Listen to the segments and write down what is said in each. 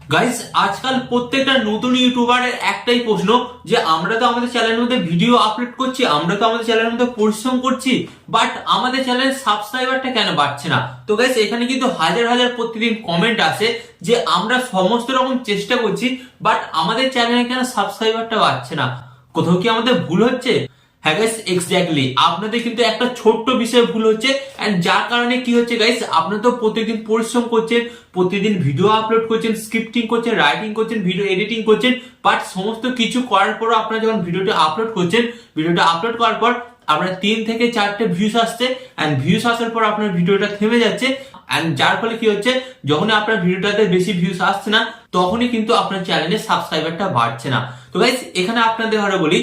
Guys, আজকাল প্রত্যেকটা নতুন ইউটিউবারের একটাই প্রশ্ন যে আমরা তো আমাদের চ্যানেলের মধ্যে ভিডিও আপলোড করছি, আমরা তো আমাদের চ্যানেলের মধ্যে পরিশ্রম করছি, বাট আমাদের চ্যানেলের সাবস্ক্রাইবারটা কেন বাড়ছে না। তো গাইস, এখানে কিন্তু হাজার হাজার প্রতিদিন কমেন্ট আসে যে আমরা সমস্ত রকম চেষ্টা করছি, বাট আমাদের চ্যানেলে কেন সাবস্ক্রাইবারটা বাড়ছে না। কোথাও কি আমাদের ভুল হচ্ছে? হ্যাঁ গাইস, এক্স্যাক্টলি আপনাদের কিন্তু একটা ছোট্ট বিষয়ে ভুল হচ্ছে, এন্ড যার কারণে কি হচ্ছে গাইস, আপনারা তো প্রতিদিন পরিশ্রম করছেন, প্রতিদিন ভিডিও আপলোড করছেন, স্ক্রিপ্টিং করছেন, রাইটিং করছেন, ভিডিও এডিটিং করছেন, বাট সমস্ত কিছু করার পরও আপনারা যখন ভিডিওটা আপলোড করছেন, ভিডিওটা আপলোড করার পর আপনার 3 থেকে 4টে ভিউস আসছে, এন্ড ভিউস আসার পর আপনার ভিডিওটা থেমে যাচ্ছে, এন্ড যার ফলে কি হচ্ছে, যখন আপনার ভিডিওটাতে বেশি ভিউস আসছে না, তখনই কিন্তু আপনার চ্যানেলের সাবস্ক্রাইবারটা বাড়ছে না। তো গাইস, এখানে আপনাদের ঘরে বলি,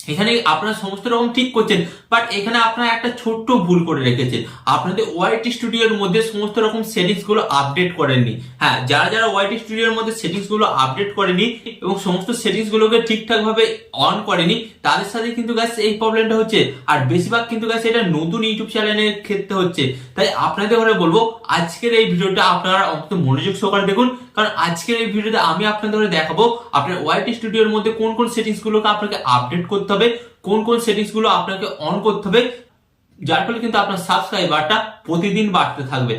এখানে আপনারা সমস্ত রকম ঠিক করছেন, বাট এখানে আপনারা একটা ছোট্ট ভুল করে রেখেছেন। আপনাদের ওয়াইটি স্টুডিওর মধ্যে সমস্ত রকম সেটিংস গুলো আপডেট করেননি। হ্যাঁ, যারা যারা ওয়াইটি স্টুডিওর মধ্যে সেটিংস গুলো আপডেট করেনি এবং সমস্ত সেটিংস গুলোকে ঠিকঠাক ভাবে অন করেনি, তাদের সাথে কিন্তু গাইস এই প্রবলেমটা হচ্ছে। আর বেশিরভাগ কিন্তু গাইস এটা নতুন ইউটিউব চ্যানেলের ক্ষেত্রে হচ্ছে। তাই আপনাদের ঘরে বলবো, আজকের এই ভিডিওটা আপনারা অন্তত মনোযোগ সহকারে দেখুন, কারণ আজকের এই ভিডিওতে আমি আপনাদের ঘরে দেখাবো আপনার ওয়াইটি স্টুডিওর মধ্যে কোন কোন সেটিংস গুলোকে আপনাকে আপডেট করতে হবে, কোন কোন সেটিংস গুলো আপনাকে অন করতে হবে, যার ফলে কিন্তু আপনার সাবস্ক্রাইবারটা প্রতিদিন বাড়তে থাকবে।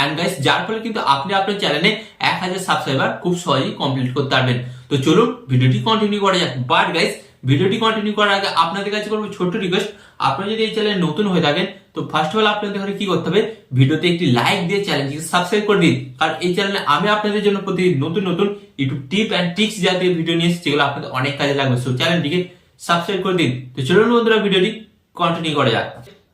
এন্ড গাইস, যার ফলে কিন্তু আপনি আপনার চ্যানেলে 1000 সাবস্ক্রাইবার খুব সহজেই কমপ্লিট করতে পারবেন। তো চলুন ভিডিওটি কন্টিনিউ করা যাক। বাট গাইস, ভিডিওটি কন্টিনিউ করার আগে আপনাদের কাছে করবো ছোট্ট রিকোয়েস্ট, আপনারা যদি এই চ্যানেলে নতুন হয়ে থাকেন, তো ফার্স্ট অফ অল আপনাদের ঘরে কি করতে হবে, ভিডিওতে একটি লাইক দিয়ে চ্যানেলটিকে সাবস্ক্রাইব করে দিন। আর এই চ্যানেলে আমি আপনাদের জন্য প্রতিদিন নতুন নতুন ইউটিউব টিপ এন্ড ট্রিক্স জাতীয় ভিডিও নিয়ে এসেছি, যেগুলো আপনাদের অনেক কাজে লাগবে। সো চ্যানেলটিকে সাবস্ক্রাইব করে দিন। তো চলুন বন্ধুরা, ভিডিওটি কন্টিনিউ করা যাক।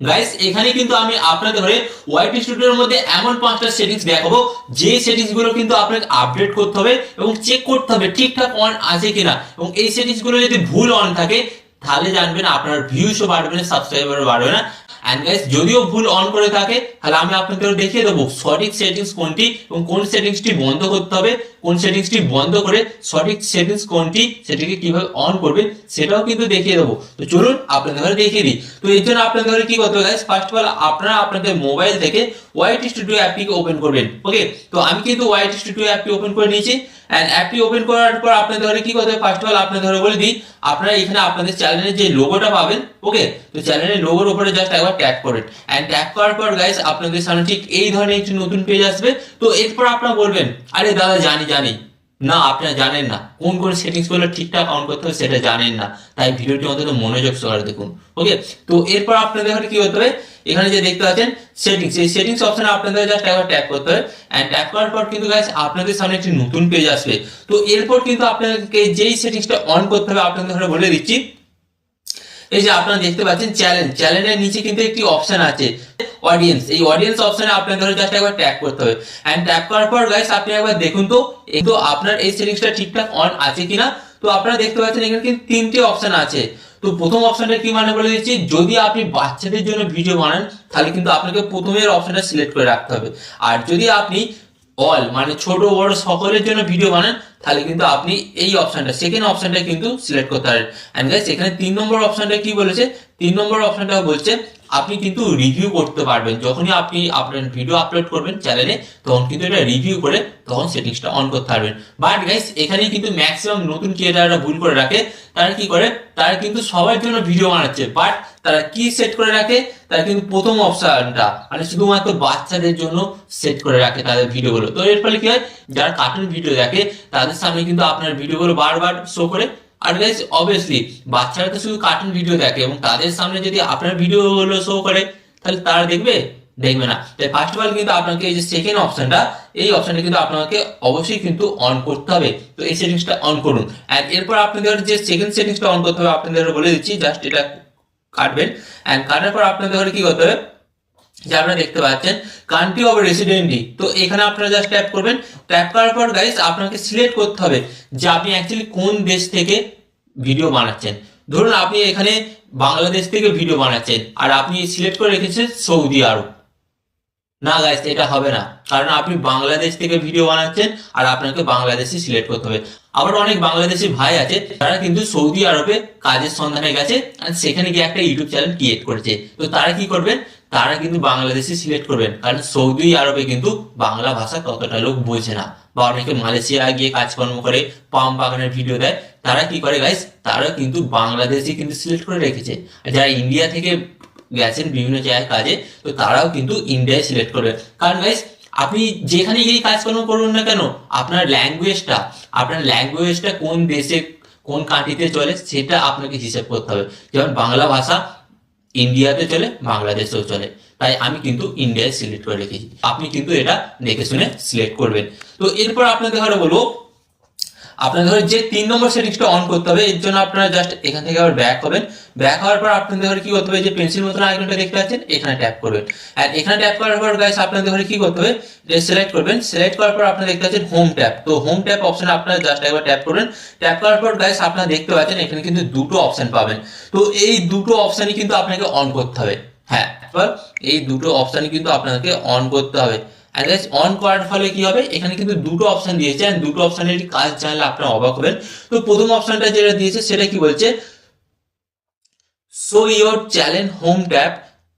গাইস, এখানে কিন্তু আমি আপনাদের ধরে ওয়াইটি স্টুডিওর মধ্যে এমন 5টা সেটিংস দেখাবো, যে সেটিংস গুলো কিন্তু আপনাকে আপডেট করতে হবে এবং চেক করতে হবে ঠিকঠাক অন আছে কিনা। এবং এই সেটিংস গুলো যদি ভুল অন থাকে, তাহলে জানবেন আপনার ভিউসও বাড়বে না, সাবস্ক্রাইবারও বাড়বে না। এন্ড গাইস, যদিও ভুল অন করে থাকে, তাহলে আমি আপনাদের দেখিয়ে দেবো সঠিক সেটিংস কোনটি এবং কোন সেটিংসটি বন্ধ করতে হবে, কোন সেটিংসটি বন্ধ করে সঠিক সেটিংস কোনটি সেটিকে কিভাবে অন করবে সেটাও কিন্তু দেখিয়ে দেবো। তো চলুন আপনাদের ঘরে দেখিয়ে দিই। তো এর জন্য আপনাদের ঘরে কি করতে হবে গাইস, ফার্স্ট অফ অল আপনারা আপনাদের মোবাইল থেকে ওয়াইটি স্টুডিও অ্যাপটিকে ওপেন করবেন। ওকে, তো আমি কিন্তু ওয়াইটি স্টুডিও অ্যাপটি ওপেন করে নিয়েছি। এন্ড অ্যাপটি ওপেন করার পর আপনাদের ঘরে কি করতে হবে, ফার্স্ট অফ অল আপনাদের ঘরে বলে দিই, আপনারা এখানে আপনাদের চ্যানেলের যে লোগোটা পাবেন, ওকে, তো চ্যানেলের লোগোর উপরে জাস্ট একবার ট্যাপ করেন। এন্ড ট্যাপ করার পর গাইস, আপনাদের সামনে ঠিক এই ধরনের একটি নতুন পেজ আসবে। তো এরপর আপনারা বলবেন, আরে দাদা জানি জানি, না আপনারা জানেন না কোন কোন সেটিংস গুলো ঠিকঠাক অন করতে হবে, সেটা জানেন না। তাই ভিডিওটি অন্তত মনোযোগ সহকারে দেখুন। ওকে, তো এরপর আপনাদের ঘরে কি হতে হবে, এখানে যে দেখতে পাচ্ছেন সেটিংস, এই সেটিংস অপশনে আপনাদের জাস্ট একবার ট্যাপ করতে হবে। এন্ড ট্যাপ করার পর কিন্তু গাইস আপনাদের সামনে একটি নতুন পেজ আসবে। তো এরপর কিন্তু আপনাদেরকে যেই সেটিংসটা অন করতে হবে আপনাদের ঘরে বলে দিচ্ছি। এই যে আপনারা দেখতে পাচ্ছেন চ্যানেলের নিচে কিন্তু একটি অপশন আছে অডিয়েন্স, এই অডিয়েন্স অপশনে আপনাদের জাস্ট একবার ট্যাপ করতে হবে। এন্ড ট্যাপ করার পর গাইস আপনি একবার দেখুন তো আপনার এই সেটিংসটা ঠিকঠাক অন আছে কিনা। তো আপনারা দেখতে পাচ্ছেন এখানে কিন্তু 3টে অপশন আছে। তো প্রথম অপশনটা কি মানে বলে দিচ্ছি, যদি আপনি বাচ্চাদের জন্য ভিডিও বানান, তাহলে কিন্তু আপনাকে প্রথমের অপশনটা সিলেক্ট করে রাখতে হবে। আর যদি আপনি অল মানে ছোট বড় সকলের জন্য ভিডিও বানান, তাহলে কিন্তু আপনি এই অপশনটা সেকেন্ড অপশনটা কিন্তু সিলেক্ট করতে পারেন। এন্ড গাইস, এখানে 3 নম্বর অপশনটা কি বলেছে, 3 নম্বর অপশনটা বলছে আপনি কিন্তু রিভিউ করতে পারবেন। যখনই আপনি আপনার ভিডিও আপলোড করবেন চ্যানেলে, তখন কিন্তু এটা রিভিউ করে তখন সেটিংসটা অন করতে পারবেন। বাট গাইস, এখানে কিন্তু ম্যাক্সিমাম নতুন ক্রিয়েটাররা ভুল করে রাখে। তারা কি করে, তারা কিন্তু সবার জন্য ভিডিও বানাচ্ছে, বাট তারা কি সেট করে রাখে, তারা কিন্তু প্রথম অপশনটা মানে শুধুমাত্র বাচ্চাদের জন্য সেট করে রাখে তাদের ভিডিওগুলো। তো এর ফলে কি হয়, যারা কার্টুন ভিডিও দেখে তাদের সামনে কিন্তু আপনার ভিডিওগুলো বারবার শো করে। আর গাইস, অবভিয়াসলি বাচ্চারা তো শুধু কার্টুন ভিডিও দেখে, এবং তাদের সামনে যদি আপনার ভিডিওগুলো শো করে, তাহলে তারা দেখবে না। তাই ফার্স্ট অফ অল কিন্তু আপনাকে এই যে সেকেন্ড অপশনটা, এই অপশনটা কিন্তু আপনাকে অবশ্যই কিন্তু অন করতে হবে। তো এই সেটিংসটা অন করুন। আর এরপর আপনাদের যে সেকেন্ড সেটিংসটা অন করতে হবে আপনাদের বলে দিচ্ছি, জাস্ট এটা কাটবেন। এন্ড কাটার পর আপনাদের কি করতে হবে, যে আপনারা দেখতে পাচ্ছেন কান্ট্রি অফ রেসিডেন্সি, তো এখানে আপনারা জাস্ট ট্যাপ করবেন। ট্যাপ করার পর গাইস আপনাকে সিলেক্ট করতে হবে যে আপনি অ্যাকচুয়ালি কোন দেশ থেকে ভিডিও বানাচ্ছেন। ধরুন আপনি এখানে বাংলাদেশ থেকে ভিডিও বানাচ্ছেন, আর আপনি সিলেক্ট করে রেখেছেন সৌদি আরব। না গাইস, এটা হবে না, কারণ আপনি বাংলাদেশ থেকে ভিডিও বানাচ্ছেন আর আপনাকে বাংলাদেশি সিলেক্ট করতে হবে। আবার অনেক বাংলাদেশি ভাই আছে তারা কিন্তু সৌদি আরবে কাজের সন্ধানে গেছে আর সেখানে গিয়ে একটা ইউটিউব চ্যানেল ক্রিয়েট করেছে। তো তারা কি করবেন, তারা কিন্তু বাংলাদেশি সিলেক্ট করবেন, কারণ সৌদি আরবে কিন্তু বাংলা ভাষা ততটা লোক বোঝে না, বা অনেকে মালয়েশিয়া গিয়ে কাজকর্ম করে পাম বাগানের ভিডিও দেয়, তারা কি করে গাইস, তারা কিন্তু বাংলাদেশি কিন্তু সিলেক্ট করে রেখেছে। আর যারা ইন্ডিয়া থেকে গেছেন বিভিন্ন জায়গায় কাজে, তো তারাও কিন্তু ইন্ডিয়ায় সিলেক্ট করবে। কারণ গাইস আপনি যেখানে গিয়ে কাজকর্ম করুন না কেন, আপনার ল্যাঙ্গুয়েজটা কোন দেশে কোন কান্ট্রিতে চলে সেটা আপনাকে হিসেব করতে হবে। যেমন বাংলা ভাষা ইন্ডিয়াতে চলে, বাংলাদেশেও চলে, তাই আমি কিন্তু ইন্ডিয়ায় সিলেক্ট করে রেখেছি। আপনি কিন্তু এটা দেখে শুনে সিলেক্ট করবেন। তো এরপর আপনাদের ঘরে বলবো, আপনাদের ঘরে যে 3 নম্বর সেটিংসটা অন করতে হবে, এর জন্য আপনারা জাস্ট এখান থেকে আবার ব্যাক হবেন। ব্যাক হওয়ার পর আপনাদের ঘরে কি করতে হবে, যে পেন্সিল মতন আইকনটা দেখতে পাচ্ছেন, এখানে ট্যাপ করবেন। আর এখানে ট্যাপ করার পর গাইস আপনাদের ঘরে কি করতে হবে, যে সিলেক্ট করবেন। সিলেক্ট করার পর আপনারা দেখতে পাচ্ছেন হোম ট্যাপ। তো হোম ট্যাপ অপশনে আপনারা জাস্ট একবার ট্যাপ করবেন। ট্যাপ করার পর গাইস আপনারা দেখতে পাচ্ছেন এখানে কিন্তু দুটো অপশন পাবেন। তো এই দুটো অপশনই কিন্তু আপনাকে অন করতে হবে। হ্যাঁ, এবার এই দুটো অপশনই কিন্তু আপনাকে অন করতে হবে। অন করার ফলে কি হবে, এখানে কিন্তু দুটো অপশন দিয়েছে, দুটো অপশনের কাজ জানলে আপনারা অবাক হবেন। তো প্রথম অপশনটা যেটা দিয়েছে সেটা কি বলছে, show your channel home tab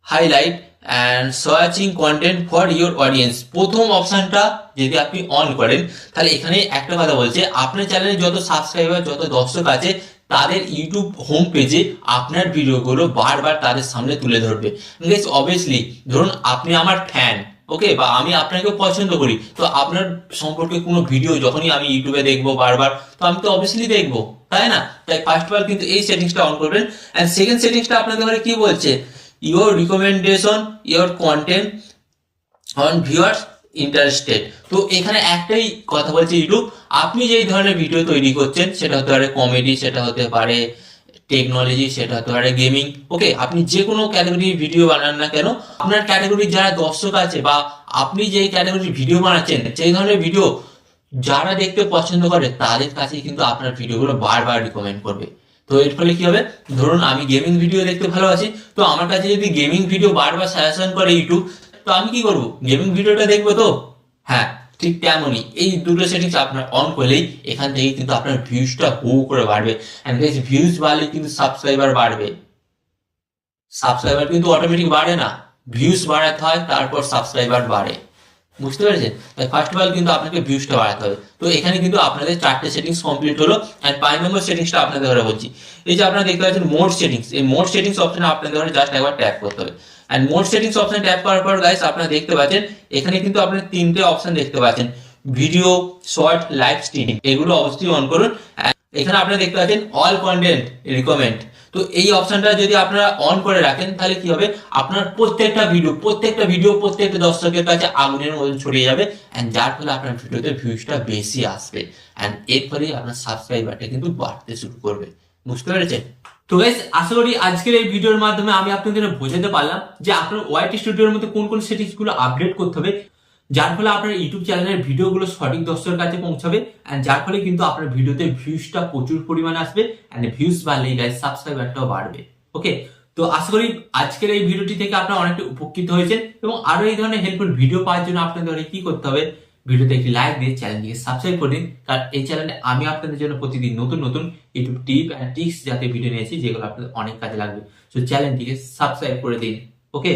highlight and searching content for your audience. প্রথম অপশনটা যদি আপনি অন করেন, তাহলে এখানে একটা কথা বলছে, আপনার চ্যানেলে যত সাবস্ক্রাইবার যত দর্শক আছে তাদের ইউটিউব হোম পেজে আপনার ভিডিওগুলো বারবার তাদের সামনে তুলে ধরবে। অবভিয়াসলি ধরুন আপনি আমার ফ্যান, ওকে, বা আমি আপনাকে পছন্দ করি, তো আপনার সম্পর্কে কোনো ভিডিও যখনই আমি ইউটিউবে দেখবো বারবার, তো আমি তো অবভিয়াসলি দেখবো, তাই না? তাই ফার্স্ট অফ অল কিন্তু এই সেটিংসটা অন করবেন। এন্ড সেকেন্ড সেটিংসটা আপনাদের ঘরে কি বলছে, your recommendation your content on viewers interested. তো এখানে একটাই কথা বলছে ইউটিউব, আপনি যেই ধরনের ভিডিও তৈরি করছেন, সেটা হতে পারে কমেডি, সেটা হতে পারে টেকনোলজি, সেটা হতে পারে গেমিং, ওকে, আপনি যে কোনো ক্যাটাগরির ভিডিও বানান না কেন, আপনার ক্যাটাগরির যারা দর্শক আছে বা আপনি যেই ক্যাটাগরির ভিডিও বানাচ্ছেন সেই ধরনের ভিডিও যারা দেখতে পছন্দ করে তাদের কাছে কিন্তু আপনার ভিডিওগুলো বারবার রিকমেন্ড করবে। তো এর ফলে কি হবে, ধরুন আমি গেমিং ভিডিও দেখতে ভালোবাসি, তো আমার কাছে যদি গেমিং ভিডিও বারবার সাজেশন করে ইউটিউব, তো আমি কি করবো, গেমিং ভিডিওটা দেখবো। তো হ্যাঁ, ঠিক তেমনই এই দুটো সেটিংস আপনার অন করলেই এখান থেকে কিন্তু আপনার ভিউজটা হু করে বাড়বে। এন্ড গাইস ভিউজ বাড়লে কিন্তু সাবস্ক্রাইবার বাড়বে। সাবস্ক্রাইবার কিন্তু অটোমেটিক বাড়ে না, ভিউজ বাড়াতে হয়, তারপর সাবস্ক্রাইবার বাড়ে। বুঝতে পেরেছেন? তাই ফার্স্ট অফ অল কিন্তু আপনাকে ভিউজটা বাড়াতে হবে। তো এখানে কিন্তু আপনাদের 4টে সেটিংস কমপ্লিট হলো। এন্ড 5 নম্বর সেটিংসটা আপনাদের ঘরে বলছি, এই যে আপনারা দেখতে পাচ্ছেন মোড সেটিংস, এই মোড সেটিংস অপশনে আপনাদের ঘরে জাস্ট একবার ট্যাপ করতে হবে। এন্ড মোড সেটিংস অপশনে ট্যাপ করার পর গাইস আপনারা দেখতে পাচ্ছেন এখানে কিন্তু আপনারা 3টে অপশন দেখতে পাচ্ছেন, ভিডিও, শর্ট, লাইভ স্ট্রিমিং, এগুলো অবশ্যই অন করুন। এখানে আপনারা দেখতে পাচ্ছেন অল কন্টেন্ট রিকমেন্ড। তো এই অপশনটা যদি আপনারা অন করে রাখেন, তাহলে কি হবে, আপনার প্রত্যেকটা ভিডিও প্রত্যেকটা দর্শকের কাছে আগুনের মতন ছড়িয়ে যাবে, এন্ড যার ফলে আপনার ভিডিওতে ভিউজটা বেশি আসবে, এন্ড এর ফলে আপনার সাবস্ক্রাইবারটা কিন্তু বাড়তে শুরু করবে। বুঝতে পেরেছেন? তো গাইস আশা করি আজকের এই ভিডিওর মাধ্যমে আমি আপনাদের বোঝাতে পারলাম যে আপনার ওয়াইটি স্টুডিওর মধ্যে কোন কোন সেটিংস গুলো আপডেট করতে হবে, যার ফলে আপনার ইউটিউব চ্যানেলের ভিডিওগুলো সঠিক দর্শকের কাছে পৌঁছাবে, এন্ড যার ফলে কিন্তু আপনার ভিডিওতে ভিউজটা প্রচুর পরিমাণে আসবে, এন্ড ভিউজ বাড়লেই গাইস সাবস্ক্রাইবারটাও বাড়বে। ওকে, তো আশা করি আজকের এই ভিডিওটি থেকে আপনারা অনেকটা উপকৃত হয়েছেন, এবং আরো এই ধরনের হেল্পফুল ভিডিও পাওয়ার জন্য আপনাদের কি করতে হবে, ভিডিওতে একটি লাইক দিয়ে চ্যানেলটিকে সাবস্ক্রাইব করে দিন, কারণ এই চ্যানেলে আমি আপনাদের জন্য প্রতিদিন নতুন নতুন ইউটিউব টিপ এন্ড ট্রিক্স জাতীয় ভিডিও নিয়েছি, যেগুলো আপনাদের অনেক কাজে লাগবে। তো চ্যানেলটিকে সাবস্ক্রাইব করে দিন। ওকে।